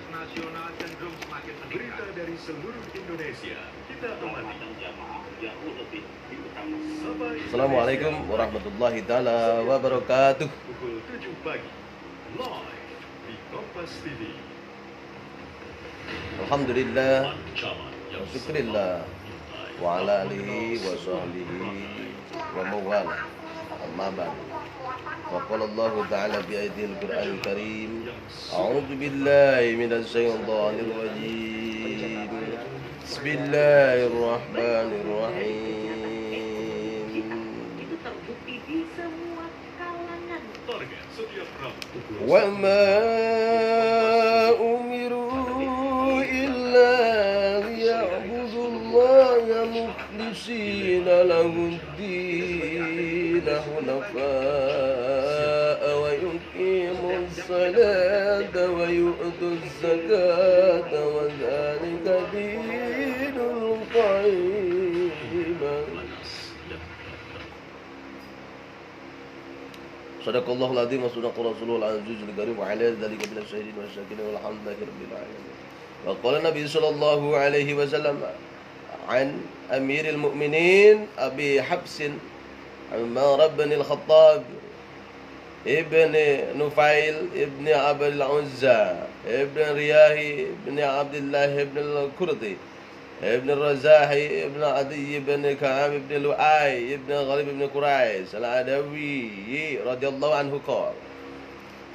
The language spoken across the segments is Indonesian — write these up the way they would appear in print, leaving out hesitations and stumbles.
nasional cenderung semakin meningkat. Berita dari seluruh Indonesia, kita amati. Assalamualaikum warahmatullahi taala wabarakatuh. Pukul 7 pagi, live di Kompas TV. Alhamdulillah wa syukrillah wa ala alihi wa sahbihi wa mawala. Amma ba'd. Wa qala Allah ta'ala fi ayatil Qur'anil Karim, a'udzu billahi minasy syaithanir rajim. Bismillahirrahmanirrahim. Itu terbukti di semua kalangan. Target setiap Rabu pukul Wa ma umiru illa liya'budullaha mukhlishina lahud-din hunafa'a wa yuqimus salata wa yu'tuz zakata wa dzalika dinul qayyimah. Sadaqallahul azim wa sadaqa rasulul azizul karim wa ala dzalika minasy syahidin wasyakirin walhamdulillahi rabbil alamin. Wa qala Nabi sallallahu alaihi wasallam an Amiril Mu'minin Abi Habsin Umar bin Al-Khattab ibn Nufail ibn Abd al-Uzza ibn Riyahi ibn Abdullah ibn al-Kurdi ibn Razahi ibn Adi ibn Ka'ab ibn Lu'ay ibn Ghalib ibn Quraish al-Adawi radhiyallahu anhu qala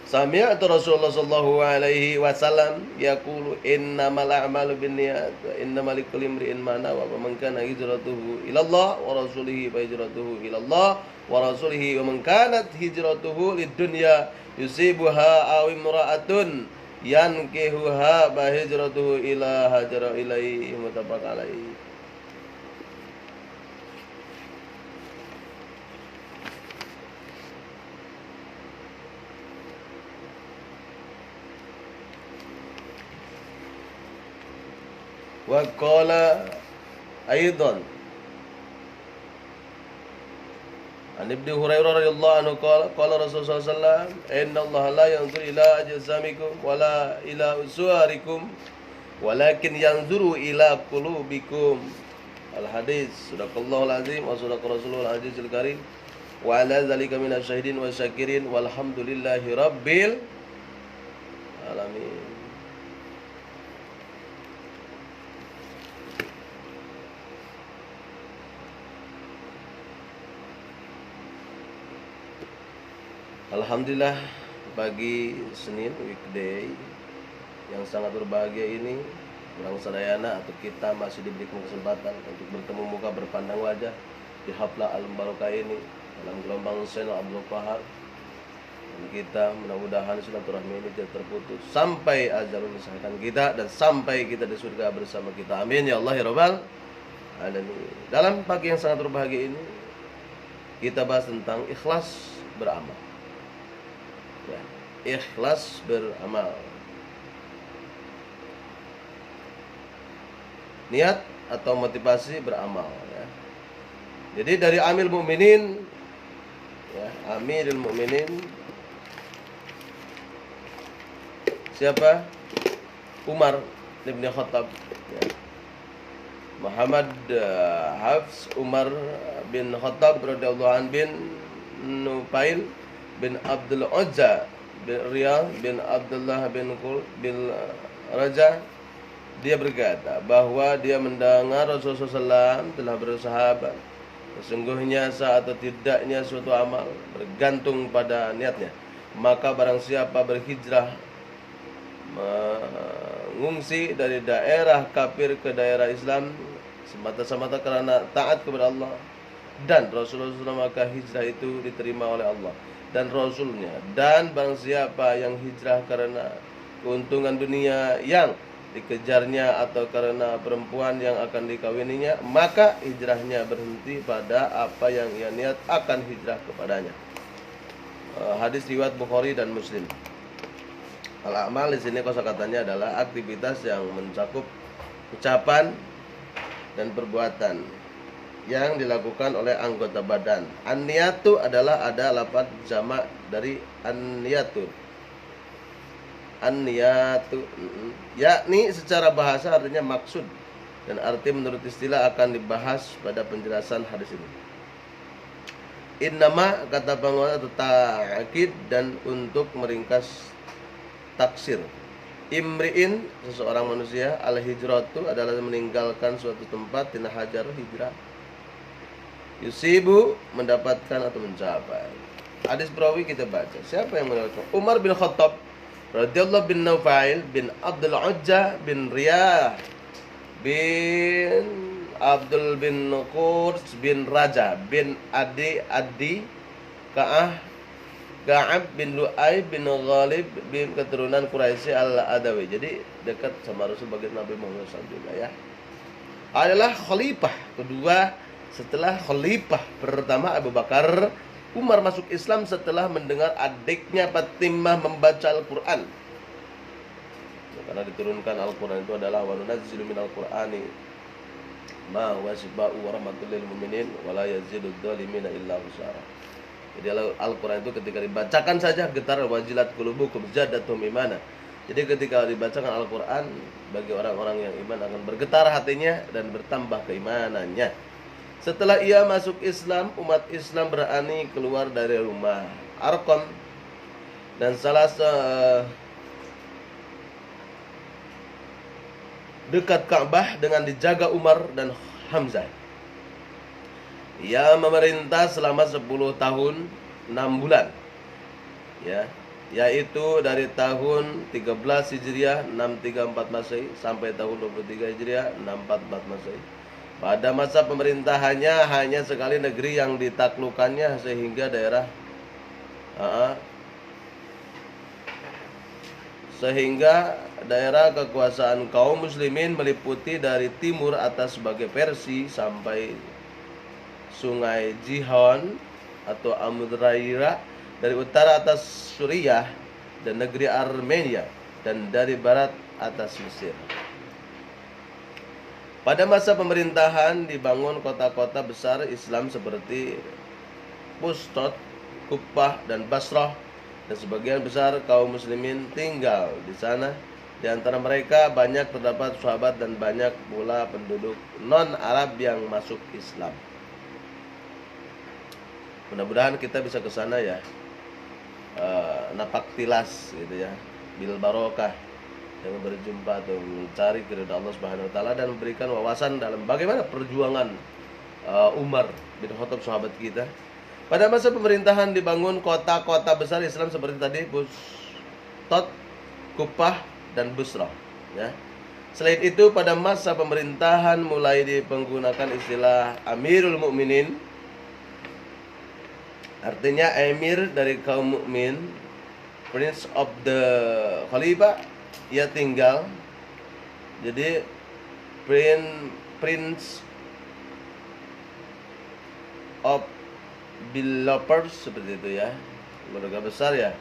Sami'tu Rasulullah sallallahu alaihi wasallam yaqulu innamal a'malu binniyat wa innamal likulli imri'in ma nawa wa man kana hijratuhu ila Allah wa rasulihi fa hijratuhu ila Allah wa rasulihi wa man kanat hijratuhu lid-dunya yusibuha aw imra'atun yankihuha fa hijratuhu ila hajara ilaihi muttafaq alaihi. Wa qala aidan An Ibnu Hurairah radhiyallahu anhu qala Rasulullah sallallahu alaihi wasallam inna Allah la yanzuru ila ajsamikum wala ila suwarikum walakin yanzuru ila qulubikum. Al hadis sadaqallahul azim wa sadaqa rasulul azizul karim wa ala dzalika minasy syahidin wasyakirin walhamdulillahi rabbil alamin. Alhamdulillah, pagi Senin weekday yang sangat berbahagia ini Urang sadayana atau kita masih diberikan kesempatan untuk bertemu muka berpandang wajah di haflah Alam Barokah ini dalam gelombang channel Abdul Qahar. Dan kita mudah-mudahan silaturahmi ini tidak terputus sampai ajal memisahkan kita dan sampai kita di surga bersama kita. Amin ya Allah ya Rabbal alamin. Dalam pagi yang sangat berbahagia ini kita bahas tentang ikhlas beramal. Ya, ikhlas beramal. Niat atau motivasi beramal ya. Jadi dari Amirul Mukminin ya, Amirul Mukminin siapa? Umar bin Khattab ya. Muhammad Hafs Umar bin Khattab radhiyallahu anhu bin Nufail bin Abdul Uzza bin Riyah bin Abdullah bin Qul bin Raja, dia berkata bahwa dia mendengar Rasulullah SAW telah bersahabat, sesungguhnya sah atau tidaknya suatu amal bergantung pada niatnya. Maka barang siapa berhijrah mengungsi dari daerah kafir ke daerah Islam semata-mata karena taat kepada Allah dan Rasulullah SAW, maka hijrah itu diterima oleh Allah dan Rasulnya. Dan barang siapa yang hijrah karena keuntungan dunia yang dikejarnya atau karena perempuan yang akan dikawininya, maka hijrahnya berhenti pada apa yang ia niat akan hijrah kepadanya. Hadis riwayat Bukhari dan Muslim. Al-amal di sini kosakatanya adalah aktivitas yang mencakup ucapan dan perbuatan yang dilakukan oleh anggota badan. An-niyatu adalah ada lafaz jamak dari an-niyatu. An-niyatu, yakni secara bahasa artinya maksud, dan arti menurut istilah akan dibahas pada penjelasan hadis ini. Innama, kata penguasa, ta'kid dan untuk meringkas taksir. Imri'in, seseorang manusia, al-hijratu adalah meninggalkan suatu tempat, tina hajar, hijrah. Yusibu, mendapatkan atau mencapai. Hadis perawi kita baca. Siapa yang mendapatkan? Umar bin Khattab radhiyallahu bin Nufail bin Abdul Uzza bin Riyah bin Abdul bin Qurs bin Raja bin Adi Ka'ab bin Lu'ay bin Ghalib bin keturunan Quraisy al-Adawi. Jadi dekat sama Rasul bagian Nabi Muhammad SAW ya. Adalah khalifah kedua setelah khalifah pertama Abu Bakar. Umar masuk Islam setelah mendengar adiknya Fatimah membaca Al-Quran. Karena diturunkan Al-Quran itu adalah wa nunazzilu minal Qur'ani ma huwa shifaa'un wa rahmatul lil mu'minin wa la yazidud dhalimina illa khusara. Jadi Al-Quran itu ketika dibacakan saja getar wajilat qulubukum zadatum imana. Jadi ketika dibacakan Al-Quran bagi orang-orang yang iman akan bergetar hatinya dan bertambah keimanannya. Setelah ia masuk Islam, umat Islam berani keluar dari rumah Arqam dan salah dekat Ka'bah dengan dijaga Umar dan Hamzah. Ia memerintah selama 10 tahun 6 bulan. Ya, yaitu dari tahun 13 Hijriah 634 Masehi sampai tahun 23 Hijriah 644 Masehi. Pada masa pemerintahannya hanya sekali negeri yang ditaklukkannya sehingga daerah kekuasaan kaum muslimin meliputi dari timur atas sebagai Persia sampai Sungai Jihon atau Amudarya, dari utara atas Suriah dan negeri Armenia, dan dari barat atas Mesir. Pada masa pemerintahan dibangun kota-kota besar Islam seperti Fustot, Kuffah, dan Basrah, dan sebagian besar kaum muslimin tinggal di sana. Di antara mereka banyak terdapat sahabat dan banyak pula penduduk non-Arab yang masuk Islam. Mudah-mudahan kita bisa ke sana ya, napak tilas gitu ya, bil barokah, dengan berjumpa atau mencari keridhaan Allah Subhanahu wa taala dan memberikan wawasan dalam bagaimana perjuangan Umar bin Khattab sahabat kita. Pada masa pemerintahan dibangun kota-kota besar Islam seperti tadi Fustot, Kuffah, dan Busrah ya. Selain itu pada masa pemerintahan mulai dipergunakan istilah Amirul Mukminin, artinya emir dari kaum mukmin, Prince of the Khalifah. Ia tinggal jadi Prince of Developers seperti itu ya, keluarga besar ya.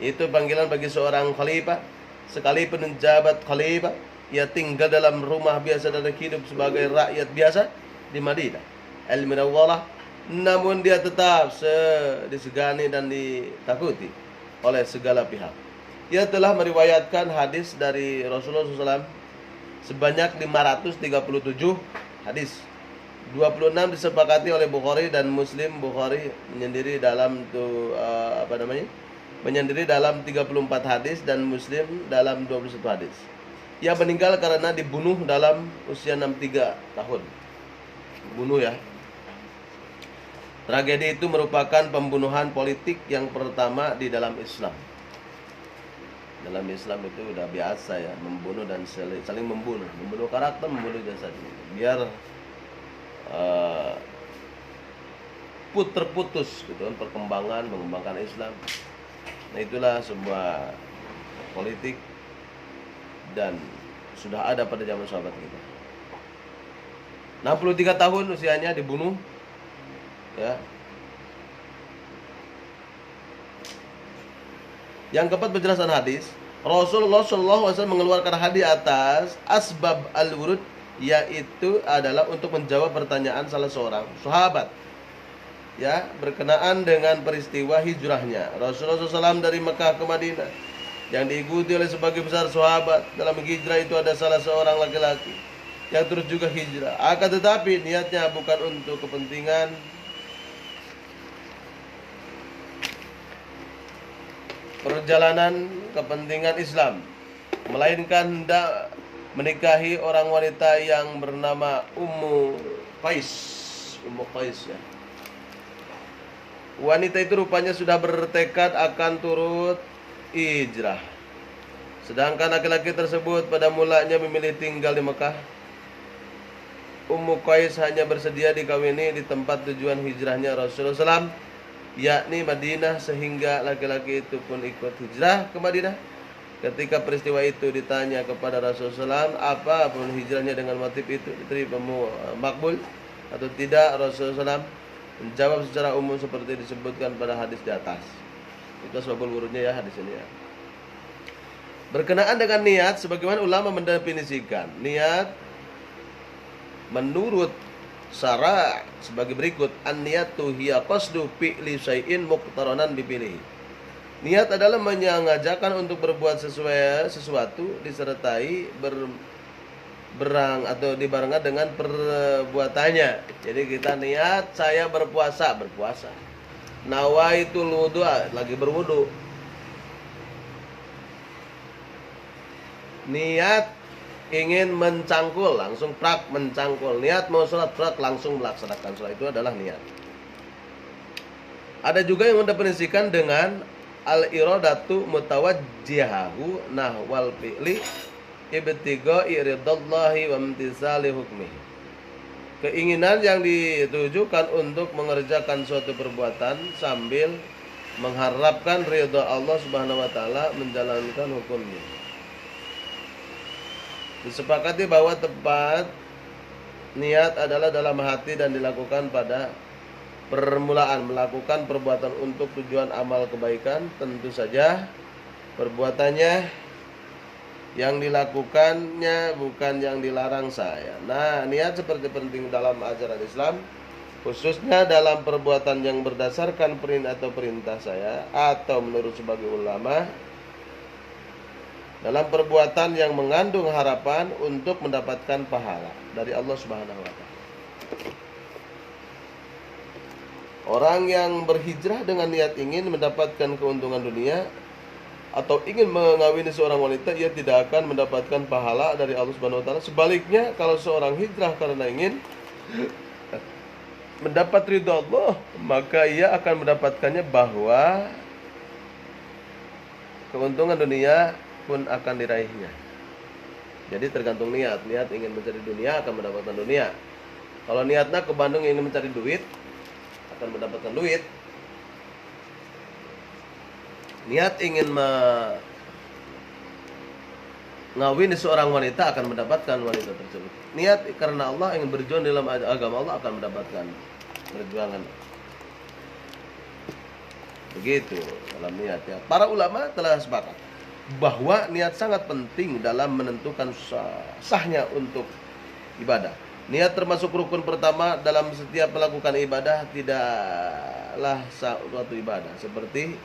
Itu panggilan bagi seorang khalifah. Sekalipun menjabat khalifah, ia tinggal dalam rumah biasa dan hidup sebagai rakyat biasa di Madinah Al-Munawwarah. Namun dia tetap disegani dan ditakuti oleh segala pihak. Ia telah meriwayatkan hadis dari Rasulullah SAW sebanyak 537 hadis. 26 disepakati oleh Bukhari dan Muslim. Bukhari menyendiri dalam menyendiri dalam 34 hadis dan Muslim dalam 21 hadis. Ia meninggal karena dibunuh dalam usia 63 tahun. Bunuh ya. Tragedi itu merupakan pembunuhan politik yang pertama di dalam Islam. Dalam Islam itu udah biasa ya, membunuh dan saling membunuh karakter, membunuh jasad, biar terputus gitu kan mengembangkan Islam. Nah itulah sebuah politik dan sudah ada pada zaman sahabat kita. 63 tahun usianya dibunuh ya. Yang keempat, penjelasan hadis. Rasulullah SAW mengeluarkan hadis atas asbab al-wurud, yaitu adalah untuk menjawab pertanyaan salah seorang sahabat ya berkenaan dengan peristiwa hijrahnya Rasulullah SAW dari Mekah ke Madinah. yang diikuti oleh sebagian besar sahabat. Dalam hijrah itu ada salah seorang laki-laki yang terus juga hijrah. Akan tetapi niatnya bukan untuk kepentingan perjalanan kepentingan Islam, melainkan hendak menikahi orang wanita yang bernama Ummu Qais. Ummu Qais ya. Wanita itu rupanya sudah bertekad akan turut hijrah. Sedangkan laki-laki tersebut pada mulanya memilih tinggal di Mekah. Ummu Qais hanya bersedia dikawini di tempat tujuan hijrahnya Rasulullah SAW, yakni Madinah, sehingga laki-laki itu pun ikut hijrah ke Madinah. Ketika peristiwa itu ditanya kepada Rasulullah SAW, apapun hijrahnya dengan motif itu diterima makbul atau tidak, Rasulullah SAW menjawab secara umum seperti disebutkan pada hadis di atas. Itu sebabul wurudnya ya hadis ini ya. Berkenaan dengan niat, sebagaimana ulama mendefinisikan niat menurut syara' sebagai berikut: an-niyatu hiya qasdu fi'li syai'in muqtaranan bipilih. Niat adalah menyengajakan untuk berbuat sesuatu disertai dibarengan dengan perbuatannya. Jadi kita niat saya berpuasa. Nawaitul wudu, lagi berwudu. Niat ingin mencangkul, langsung prak mencangkul. Niat mau sholat, prak langsung melaksanakan sholat. Itu adalah niat. Ada juga yang mendefinisikan dengan al-iradatu mutawajjihahu nahwal fi'li ibtiga'i ridallahi wa imtisali hukmihi. Keinginan yang ditujukan untuk mengerjakan suatu perbuatan sambil mengharapkan ridha Allah Subhanahu wa taala, menjalankan hukumnya. Disepakati bahwa tepat niat adalah dalam hati dan dilakukan pada permulaan melakukan perbuatan untuk tujuan amal kebaikan. Tentu saja perbuatannya yang dilakukannya bukan yang dilarang saya. Nah, niat seperti penting dalam ajaran Islam, khususnya dalam perbuatan yang berdasarkan perintah atau perintah saya, atau menurut sebagian ulama dalam perbuatan yang mengandung harapan untuk mendapatkan pahala dari Allah Subhanahu wa taala. Orang yang berhijrah dengan niat ingin mendapatkan keuntungan dunia atau ingin mengawini seorang wanita, ia tidak akan mendapatkan pahala dari Allah Subhanahu wa taala. Sebaliknya, kalau seorang hijrah karena ingin mendapat ridha Allah, maka ia akan mendapatkannya, bahwa keuntungan dunia pun akan diraihnya. Jadi tergantung niat. Niat ingin mencari dunia akan mendapatkan dunia. Kalau niatnya ke Bandung ingin mencari duit, akan mendapatkan duit. Niat ingin mengawini seorang wanita akan mendapatkan wanita tersebut. Niat karena Allah ingin berjuang dalam agama Allah akan mendapatkan perjuangan. Begitu dalam niatnya. Para ulama telah sepakat bahwa niat sangat penting dalam menentukan sahnya untuk ibadah. Niat termasuk rukun pertama dalam setiap melakukan ibadah. Tidaklah suatu ibadah seperti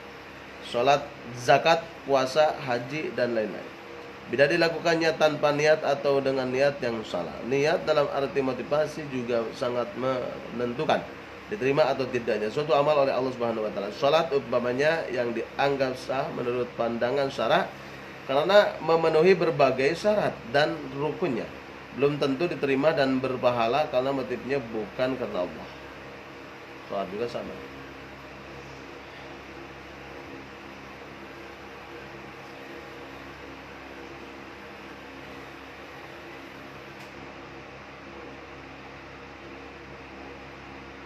sholat, zakat, puasa, haji, dan lain-lain bila dilakukannya tanpa niat atau dengan niat yang salah. Niat dalam arti motivasi juga sangat menentukan diterima atau tidaknya suatu amal oleh Allah Subhanahu wa taala. Salat umpamanya yang dianggap sah menurut pandangan syara karena memenuhi berbagai syarat dan rukunnya, belum tentu diterima dan berpahala karena motifnya bukan karena Allah. Salat juga sama.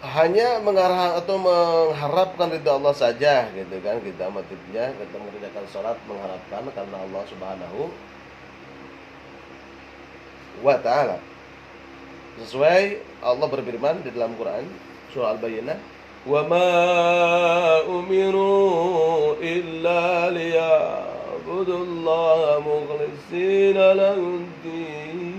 Hanya mengarah atau mengharapkan ridha Allah saja, gitu kan, kita motifnya kita mengerjakan sholat mengharapkan karena Allah Subhanahu wa ta'ala. Sesuai Allah berfirman di dalam Quran surah Al-Bayyinah, wa ma umiru illa liya'budullaha mukhlishina lahud-din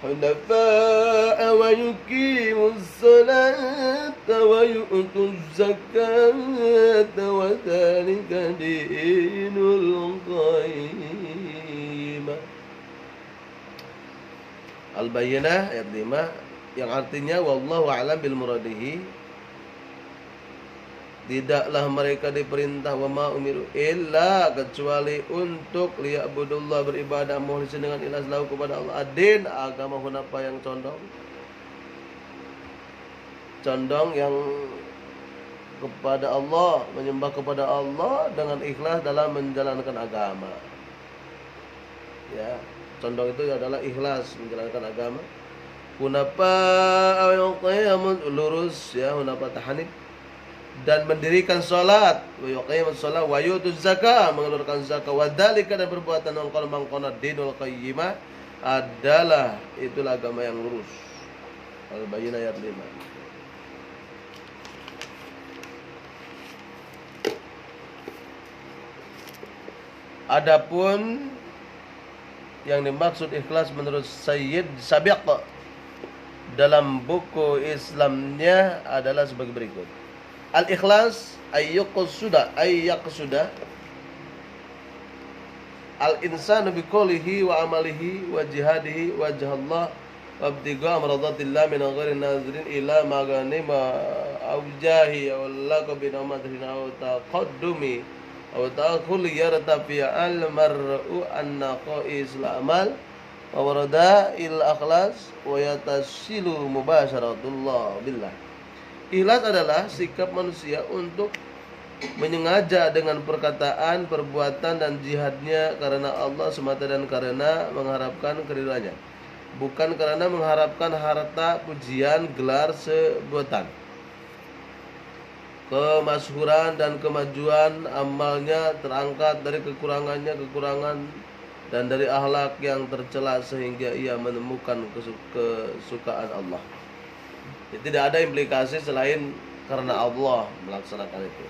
حنفاء ويقيموا الصلاة ويؤتوا الزكاة وذلك دين القيمة. Al-Bayyinah ayat 5 yang artinya wallahu a'lam bil muradihi, tidaklah mereka diperintah wa ma umiru illa kecuali untuk liya'budullah beribadah mukhlishin dengan ikhlas lahu kepada Allah adin agama hunapa yang condong yang kepada Allah, menyembah kepada Allah dengan ikhlas dalam menjalankan agama. Ya, condong itu adalah ikhlas menjalankan agama. Hunapa lurus ya, hunapa tahanif, dan mendirikan salat, wa yuqimus shalah wa yutuz zakah, mengeluarkan zakat, wa dzalika dan perbuatan al-qalb mangqana dinul qayyimah adalah itulah agama yang lurus. Al-Bayyinah ayat 5. Adapun yang dimaksud ikhlas menurut Sayyid Sabiq dalam buku Islamnya adalah sebagai berikut. Al-ikhlas ayyaqsuda al-insanu biqaulihi wa amalihi wa jihadihi wajhallah wa ibtigha maradatillah min ghairi nazirin ila maghanima aw jahi aw laqabin aw madrin aw taqaddumi aw ta'khul yartafi al-mar'u anna qa'is al-amal wa warada il-akhlas wa yatasilu mubasyaratullah billah. Ikhlas adalah sikap manusia untuk menyengaja dengan perkataan, perbuatan dan jihadnya karena Allah semata dan karena mengharapkan keridhaannya, bukan karena mengharapkan harta, pujian, gelar, sebutan, kemasyhuran dan kemajuan. Amalnya terangkat dari kekurangan dan dari akhlak yang tercela sehingga ia menemukan kesukaan Allah. Jadi tidak ada implikasi selain karena Allah melaksanakan itu.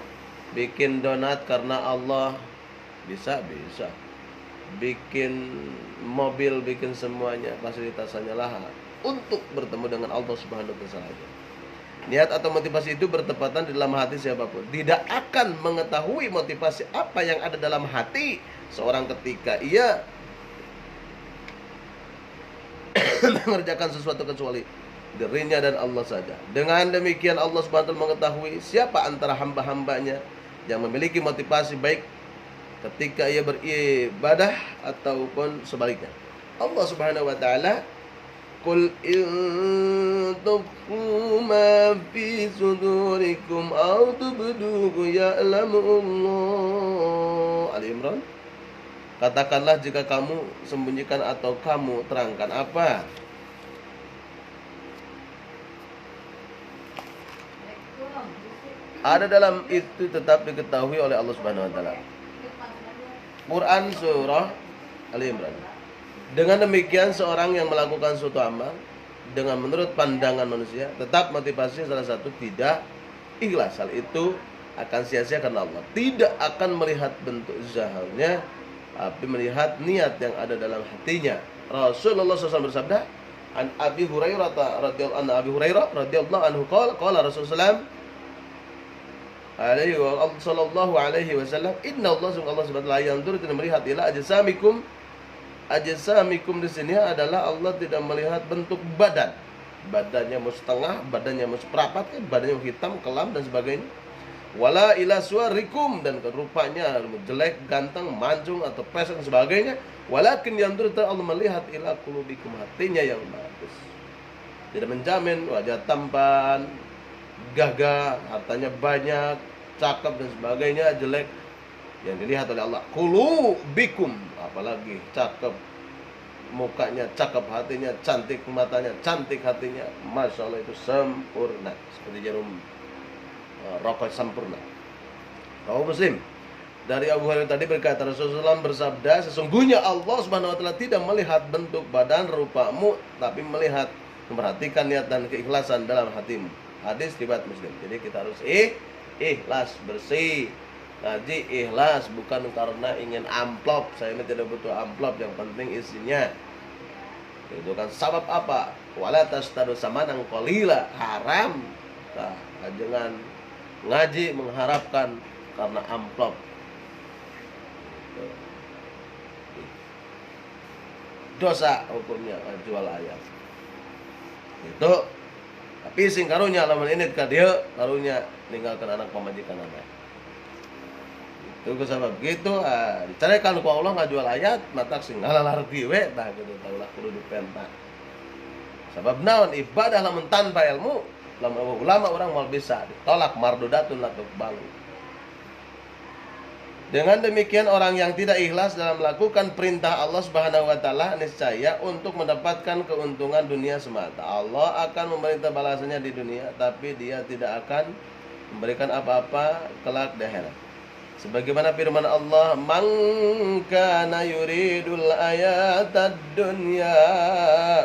Bikin donat karena Allah bisa. Bikin mobil, bikin semuanya, fasilitas hanyalah untuk bertemu dengan Allah Subhanahu wa taala. Niat atau motivasi itu bertepatan di dalam hati siapapun. Tidak akan mengetahui motivasi apa yang ada dalam hati seorang ketika ia mengerjakan sesuatu kecuali dirinya dan Allah saja. Dengan demikian Allah Subhanahu wa taala mengetahui siapa antara hamba-hambanya yang memiliki motivasi baik ketika ia beribadah ataupun sebaliknya. Allah Subhanahu wa taala Qul in tukhfu ma fi sudurikum aw tubduhu ya'lamu Allah. Ali Imran. Katakanlah jika kamu sembunyikan atau kamu terangkan apa ada dalam itu tetap diketahui oleh Allah Subhanahu wa taala. Quran surah Ali Imran. Dengan demikian seorang yang melakukan suatu amal dengan menurut pandangan manusia, tetap motivasi salah satu tidak ikhlas, hal itu akan sia-sia karena Allah tidak akan melihat bentuk zahirnya, tapi melihat niat yang ada dalam hatinya. Rasulullah SAW bersabda, an Abi Hurairah radhiyallahu anhu qala Rasulullah sallallahu alaihi wasallam, inna Allah subhanahu wa ta'ala yanzur, tidak melihat ila ajsamikum di sini adalah Allah tidak melihat bentuk badannya mau setengah, badannya mau seperempat, badannya mau hitam, kelam dan sebagainya. Wala ila suwarikum, dan rupanya jelek, ganteng, mancung atau pesek dan sebagainya. Walakin yanzur, Allah melihat ila qulubikum, hatinya yang bagus. Tidak menjamin wajah tampan, gagah, hartanya banyak, cakep dan sebagainya jelek. Yang dilihat oleh Allah qulubikum, apalagi cakep mukanya, cakep hatinya, cantik matanya, cantik hatinya, masya Allah itu sempurna seperti jarum rokok sempurna. Rawi Muslim dari Abu Hurairah tadi berkata, Rasulullah bersabda, sesungguhnya Allah Subhanahu wa taala tidak melihat bentuk badan rupamu, tapi melihat, memperhatikan niat dan keikhlasan dalam hatimu. Hadis riwayat Muslim. Jadi kita harus ikhlas, bersih. Ngaji ikhlas, bukan karena ingin amplop. Saya ini tidak butuh amplop, yang penting isinya. Itu kan sabab apa? Wala tastadu samanan qalila, haram. Nah, jangan ngaji mengharapkan karena amplop. Dosa hukumnya jual ayat. Itu tapi sing karunya lamun ini ka dia karunya ninggalkan anak pamajikan anak. Itu sebab gitu diceraikan ku Allah ngajual ayat matak sing ngalalarti we tah gitu taulah kudu dipentak. Sebab naon ibadah lamun tanpa ilmu, lamun ulama orang mau bisa ditolak mardudatun la tuqbalu. Dengan demikian orang yang tidak ikhlas dalam melakukan perintah Allah Subhanahu wa taala niscaya untuk mendapatkan keuntungan dunia semata. Allah akan memerintah balasannya di dunia tapi dia tidak akan memberikan apa-apa kelak di akhirat. Sebagaimana firman Allah, "Man kana yuridul ayatad dunya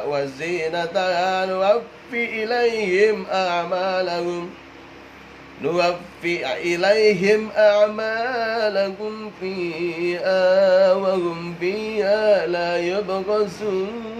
wa zinataha nuwaffi ilaihim a'malahum fiha wa hum fiha la yubghasun."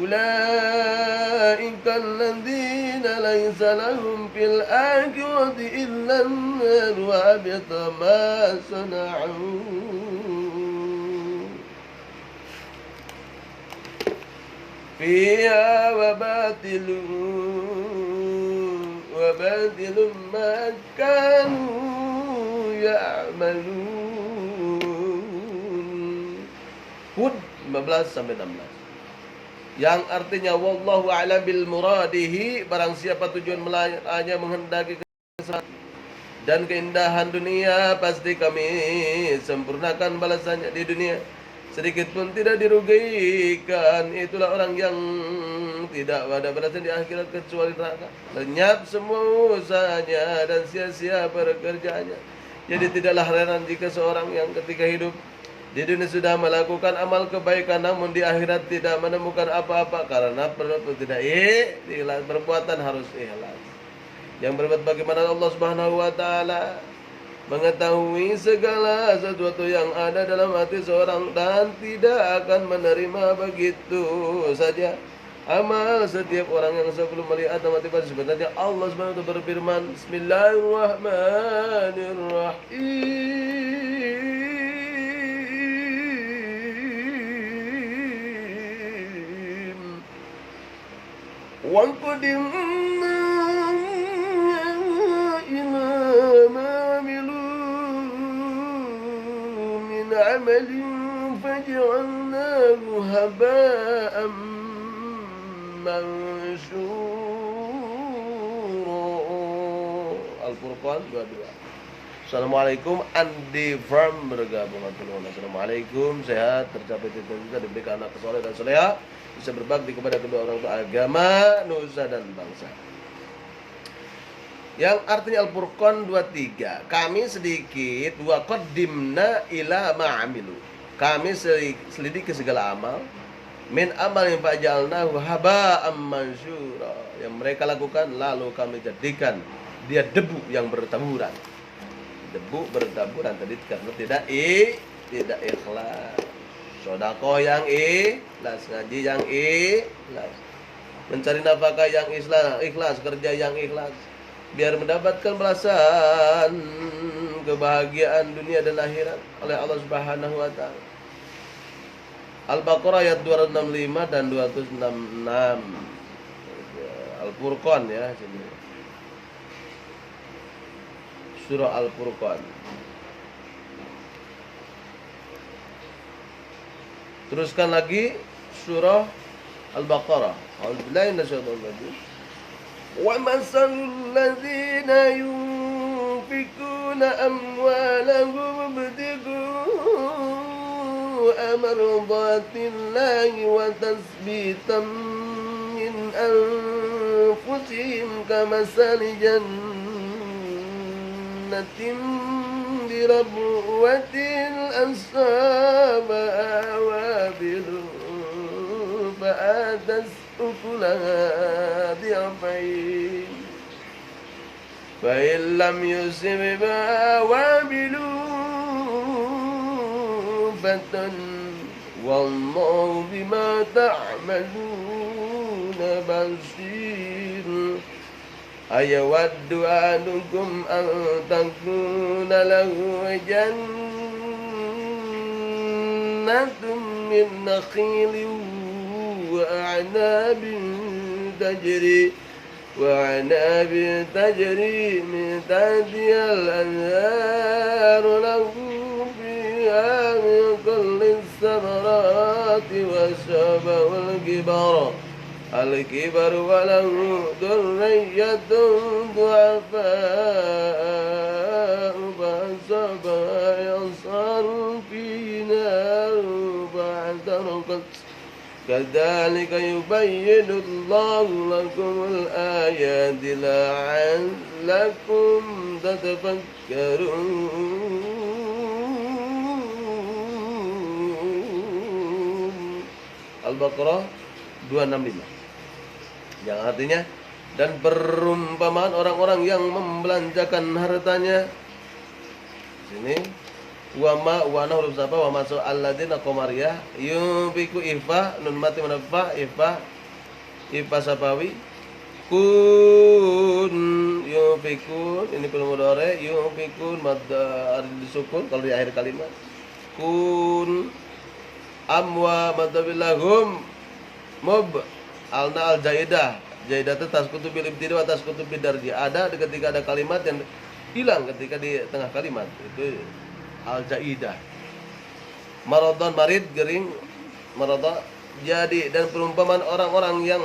أولئك الذين ليس لهم في الآخرة إلا النار وحبط ما صنعوا فيها وباطل ما كانوا يعملون. Hud 15 sampai 16. Yang artinya wallahu a'lam bil muradihi, barang siapa tujuan hanya menghendaki kesenangan dan keindahan dunia, pasti kami sempurnakan balasannya di dunia, sedikit pun tidak dirugikan. Itulah orang yang tidak ada balasan di akhirat kecuali neraka, lenyap semua usahanya dan sia-sia pekerjaannya. Jadi tidaklah heran jika seorang yang ketika hidup di dunia sudah melakukan amal kebaikan namun di akhirat tidak menemukan apa-apa karena tidak ikhlas. Perbuatan harus ikhlas. Yang berbuat bagaimana Allah Subhanahu wa taala mengetahui segala sesuatu yang ada dalam hati seorang dan tidak akan menerima begitu saja amal setiap orang yang sebelum melihat nama tiba. Sebenarnya Allah Subhanahu wa taala berfirman, Bismillahirrahmanirrahim. وَقَدِمْنَا إِلَى مَا عَمِلُوا مِنْ عَمَلٍ فَجَعَلْنَاهُ هَبَاءً مَنْثُورًا. Al-Furqan 22. Assalamualaikum, Andi Farm bergabung. Assalamualaikum, sehat, tercapai cita-cita, diberikan anak soleh dan soleha, bisa berbakti kepada kedua orang tua, agama, nusa dan bangsa. Yang artinya Al-Furqan 23. Kami sedikit wa qaddimna ila ma'amilu. Kami selidiki segala amal min amal yang fa'jalnahu haba'am mansura. Yang mereka lakukan lalu kami jadikan dia debu yang bertaburan. Debu bertaburan tadi karena tidak ikhlas. Sedekah yang ikhlas, ngaji yang ikhlas, mencari nafkah yang ikhlas, kerja yang ikhlas, biar mendapatkan balasan kebahagiaan dunia dan akhirat oleh Allah Subhanahu wa taala. Al-Baqarah ayat 265 dan 266. Al-Furqan ya sini. Surah Al-Furqan. Teruskan lagi surah Al-Baqarah. A'udzubillahi minasyaitonir rajim. Wa masalul ladzina yunfikuna amwalahum ibtigha'a mardatillahi wa tasbitan min anfusihim kamasali jannatin birabwatil asaba فآتت أكلها ضعفين فإن لم يصبها وابل فتن والله بما تعملون بصير أيود أحدكم أن تكون له جنة من نخيل وأعناب تجري من تحتها الأنهار له فيها من كل الثمرات وأصابه الكبر وله ذرية ضعفاء فأصابها إعصار فيه نار فاحترقت كذلك يبين الله لكم الآيات لعلكم تتفكرون. Al-Baqarah 265 yang artinya dan perumpamaan orang-orang yang membelanjakan hartanya. Sini wa huruf apa wa masu alladzina qamariyah yunfiqu ifa nun mati manfa ifa sabawi kun yunfiqun ini belum mudhari yunfiqun mad disukun kalau di akhir kalimat kun amwa madabillahum mub alna al jaidah itu tasqutu bil ibtida wa tasqutu bid darji ada ketika ada kalimat yang hilang ketika di tengah kalimat itu al jaidah maradon marid gering marada jadi dan perumpamaan orang-orang yang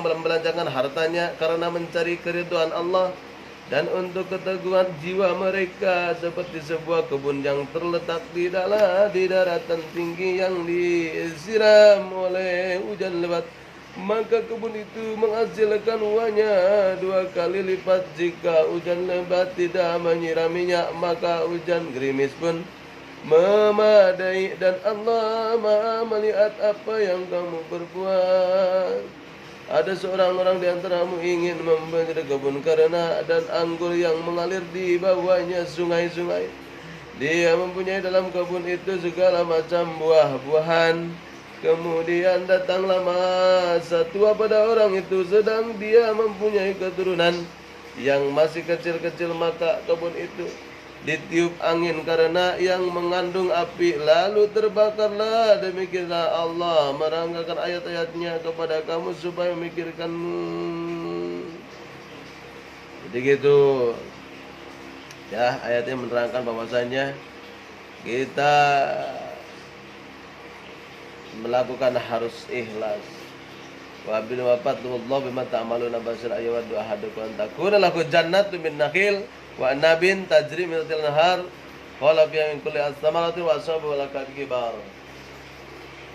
membelanjakan hartanya karena mencari keridhaan Allah dan untuk keteguhan jiwa mereka seperti sebuah kebun yang terletak di daratan tinggi yang disiram oleh hujan lebat, maka kebun itu menghasilkan uangnya 2 kali lipat. Jika hujan lebat tidak menyiraminya, maka hujan gerimis pun memadai dan Allah Maha melihat apa yang kamu perbuat. Ada seorang orang di antaramu ingin membeli kebun karena dan anggur yang mengalir di bawahnya sungai-sungai. Dia mempunyai dalam kebun itu segala macam buah-buahan. Kemudian datanglah masa tua pada orang itu, sedang dia mempunyai keturunan yang masih kecil-kecil, maka kebun itu ditiup angin karena yang mengandung api, lalu terbakarlah. Demikianlah Allah merangkakan ayat-ayatnya kepada kamu supaya memikirkanmu. Jadi gitu ya, ayatnya menerangkan bahwasanya kita melakukan harus ikhlas. Wa bil wafatullah bima ta'maluna basir ayyadu ahadukum takuna lahu jannatu min nakhil wa nabin tajri min tahtiha al-anhar qala fi min kulli as-samarati wa asabu al-kibar.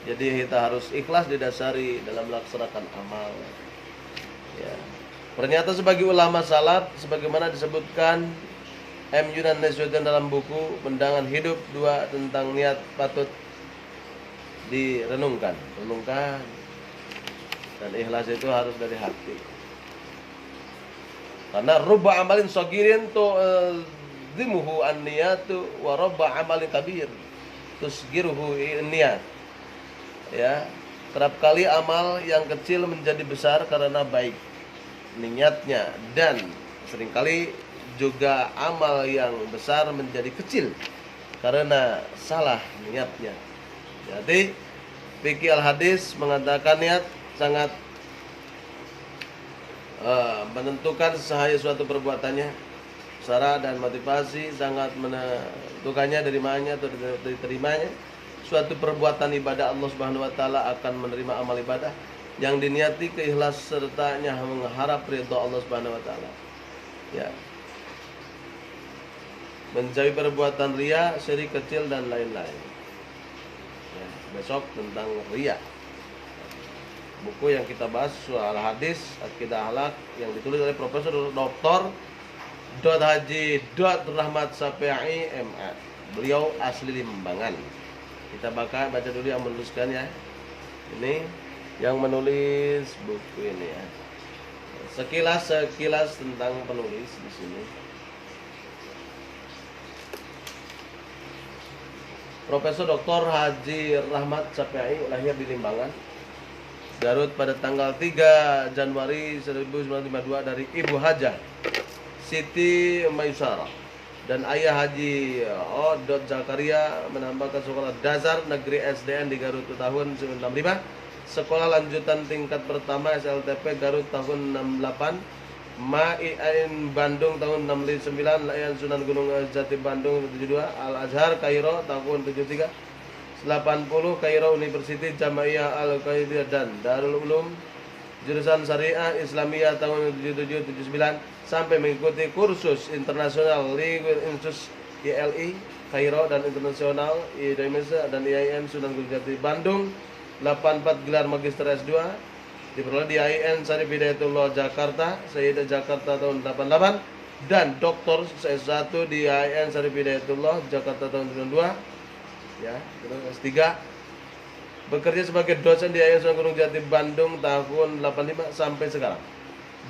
Jadi kita harus ikhlas didasari dalam melaksanakan amal. Ya. Ternyata sebagai ulama salaf sebagaimana disebutkan M. Yunan Nasruddin dalam buku Mendangan Hidup 2 tentang niat patut renungkan dan ikhlas itu harus dari hati. Karena rubba amalin sagirin tu zimuhu an-niyatu wa rubba amalin kabir tusgiruhu niyat. Ya, kerap kali amal yang kecil menjadi besar karena baik niatnya, dan seringkali juga amal yang besar menjadi kecil karena salah niatnya. Jadi fikih al-hadis mengatakan niat sangat menentukan sahaya suatu perbuatannya. Syarat dan motivasi sangat menentukannya dari mananya atau diterimanya. Suatu perbuatan ibadah Allah Subhanahu wa taala akan menerima amal ibadah yang diniati keikhlas sertanya mengharap ridha Allah Subhanahu wa taala. Ya. Menjauhi perbuatan riya, syirik kecil dan lain-lain. Ya, besok tentang riya. Buku yang kita bahas soal hadis Aqidah Akhlak yang ditulis oleh Profesor Dr. Haji Rahmat Sapi'i MA. Beliau asli Limbangan. Kita baca dulu yang menuliskan ya. Ini yang menulis buku ini ya. Sekilas tentang penulis di sini. Profesor Dr. Haji Rahmat Syafi'i lahir di Limbangan, Garut pada tanggal 3 Januari 1952 dari Ibu Hajah Siti Maisarah dan ayah Haji O. Zakaria, menambahkan sekolah dasar negeri SDN di Garut tahun 1965, sekolah lanjutan tingkat pertama SLTP Garut tahun 68, MAIN Bandung tahun 69, Layan Sunan Gunung Jati Bandung 72, Al Azhar Kairo tahun 73, 80 Kairo University Jamaiyah Al Qaeda dan Darul Ulum jurusan Syariah Islamiyah tahun 77 79 sampai mengikuti kursus internasional Legal Institute ILI Kairo dan internasional Indonesia dan IAIN Sunan Gunung Jati Bandung 84 gelar Magister S2 diperoleh di IAIN Syarif Hidayatullah Jakarta Sayyidah Jakarta tahun 88 dan Doktor S1 di IAIN Syarif Hidayatullah Jakarta tahun 92 ya, terus S3 bekerja sebagai dosen di IAIN Sunan Gunung Jati Bandung tahun 85 sampai sekarang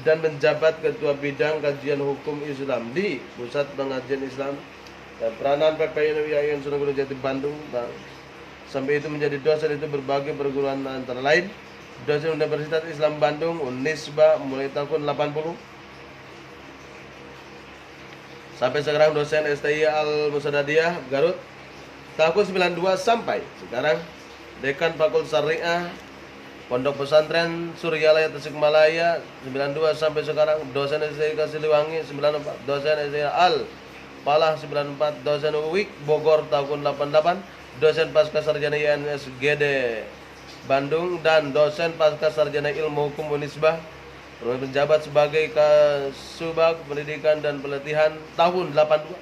dan menjabat ketua bidang kajian hukum Islam di Pusat Pengajian Islam dan peranan PPI IAIN Sunan Gunung Jati Bandung. Sampai itu menjadi dosen itu berbagai perguruan antara lain dosen Universitas Islam Bandung Unisba mulai tahun 80 sampai sekarang dosen STI Al Musadadiyah Garut tahun 92 sampai sekarang dekan Fakultas Syariah Pondok Pesantren Suryalaya Tasikmalaya 92 sampai sekarang dosen STI Kasiliwangi 94 dosen STI Al Palah 94 dosen UIK Bogor tahun 88 dosen pasca sarjana INSGD Bandung dan dosen pasca sarjana ilmu hukum Unisbah, menjabat sebagai Kasubag Pendidikan dan Pelatihan tahun 82,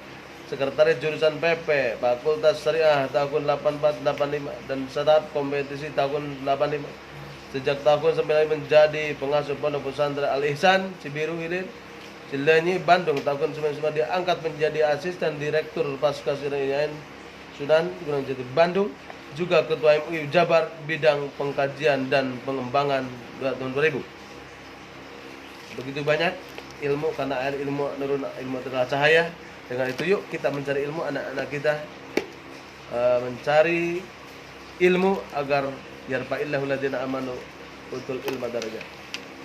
sekretaris jurusan PP Fakultas Syariah tahun 84 85 dan staf kompetisi tahun 85. Sejak tahun 99 menjadi pengasuh Pondok Pesantren Al Ihsan Cibiru Hilir Cilenyi Bandung tahun 99 diangkat menjadi asisten direktur pasca sarjana Sunan Gunung Jati Bandung, juga ketua MUI Jabar bidang pengkajian dan pengembangan tahun 2000. Begitu banyak ilmu karena air ilmu nurun ilmu adalah cahaya. Dengan itu yuk kita mencari ilmu, anak-anak kita mencari ilmu agar yarfa'illahu ladina amanu utul ilma darajat.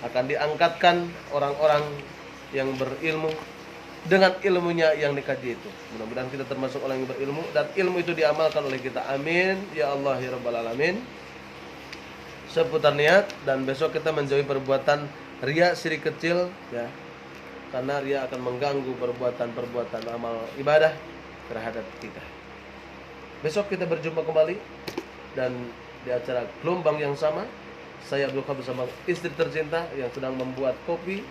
Akan diangkatkan orang-orang yang berilmu dengan ilmunya yang dikaji itu. Mudah-mudahan kita termasuk orang yang berilmu dan ilmu itu diamalkan oleh kita. Amin ya Allah ya Rabbal alamin. Seputar niat dan besok kita menjauhi perbuatan riya syirik kecil ya. Karena riya akan mengganggu perbuatan-perbuatan amal ibadah terhadap kita. Besok kita berjumpa kembali dan di acara gelombang yang sama. Saya Abdul Khabar bersama istri tercinta yang sedang membuat kopi.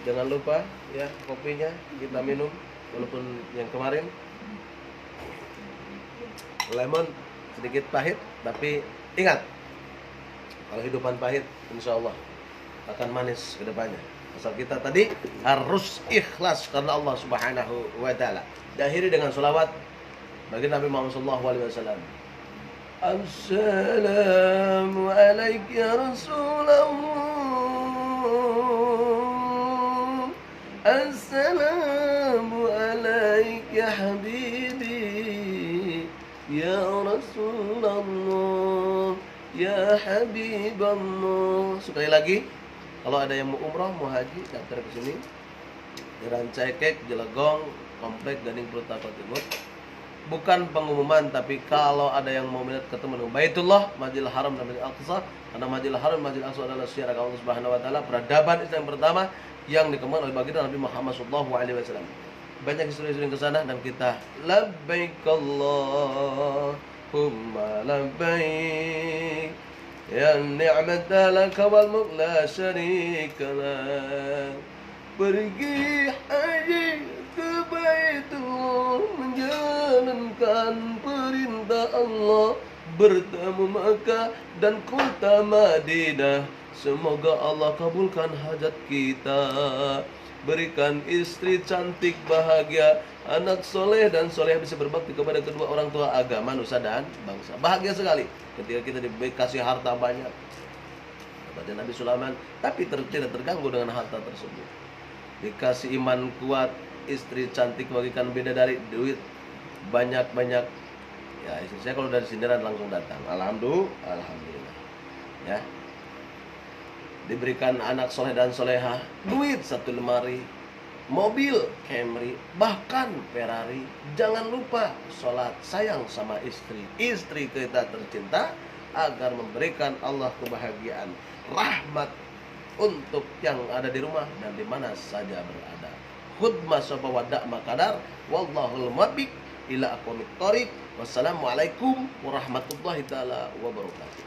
Jangan lupa ya kopinya kita minum walaupun yang kemarin lemon sedikit pahit, tapi ingat kalau hidupan pahit insya Allah akan manis ke depannya. Asal kita tadi harus ikhlas karena Allah Subhanahu wa taala. Diakhiri dengan selawat bagi Nabi Muhammad SAW. Assalamu alaikum ya Rasulullah. Assalamu alaikum ya habibi ya Rasulullah ya Habiballah. Sekali lagi, kalau ada yang mau umrah, mau haji, daftar ke sini. Di Rancaikek, Jelegong, Komplek Gading Protokol Timur. Bukan pengumuman, tapi kalau ada yang mau melihat ketemu dengan Baitullah, Masjidil Haram dan Masjidil Aqsa, karena Masjidil Haram dan Masjidil Aqsa adalah syiar Allah Subhanahu wa taala, peradaban Islam yang pertama yang dikembangkan oleh baginda Nabi Muhammad SAW. Banyak istri-istri ke sana dan kita labbaik Allahumma labbaik ya ni'mata laka wal mulk la syarika lak. Pergi haji ke Baitullah menjalankan perintah Allah, bertemu Makkah dan kota Madinah. Semoga Allah kabulkan hajat kita, berikan istri cantik bahagia, anak soleh dan soleh bisa berbakti kepada kedua orang tua, agama, nusa dan bangsa. Bahagia sekali ketika kita dikasih harta banyak, seperti Nabi Sulaiman, tapi tidak terganggu dengan harta tersebut. Dikasih iman kuat, istri cantik bagikan bidadari, duit banyak-banyak. Ya, istri saya kalau dari sindiran langsung datang. Alhamdulillah. Ya. Diberikan anak soleh dan soleha, duit 1 lemari, mobil Camry, bahkan Ferrari. Jangan lupa sholat, sayang sama istri kita tercinta, agar memberikan Allah kebahagiaan, rahmat untuk yang ada di rumah dan di mana saja berada. Khudmah sapa wada' makadar, wallahul muwaffiq ila aqwamit thoriq. Wassalamualaikum warahmatullahi taala wabarakatuh.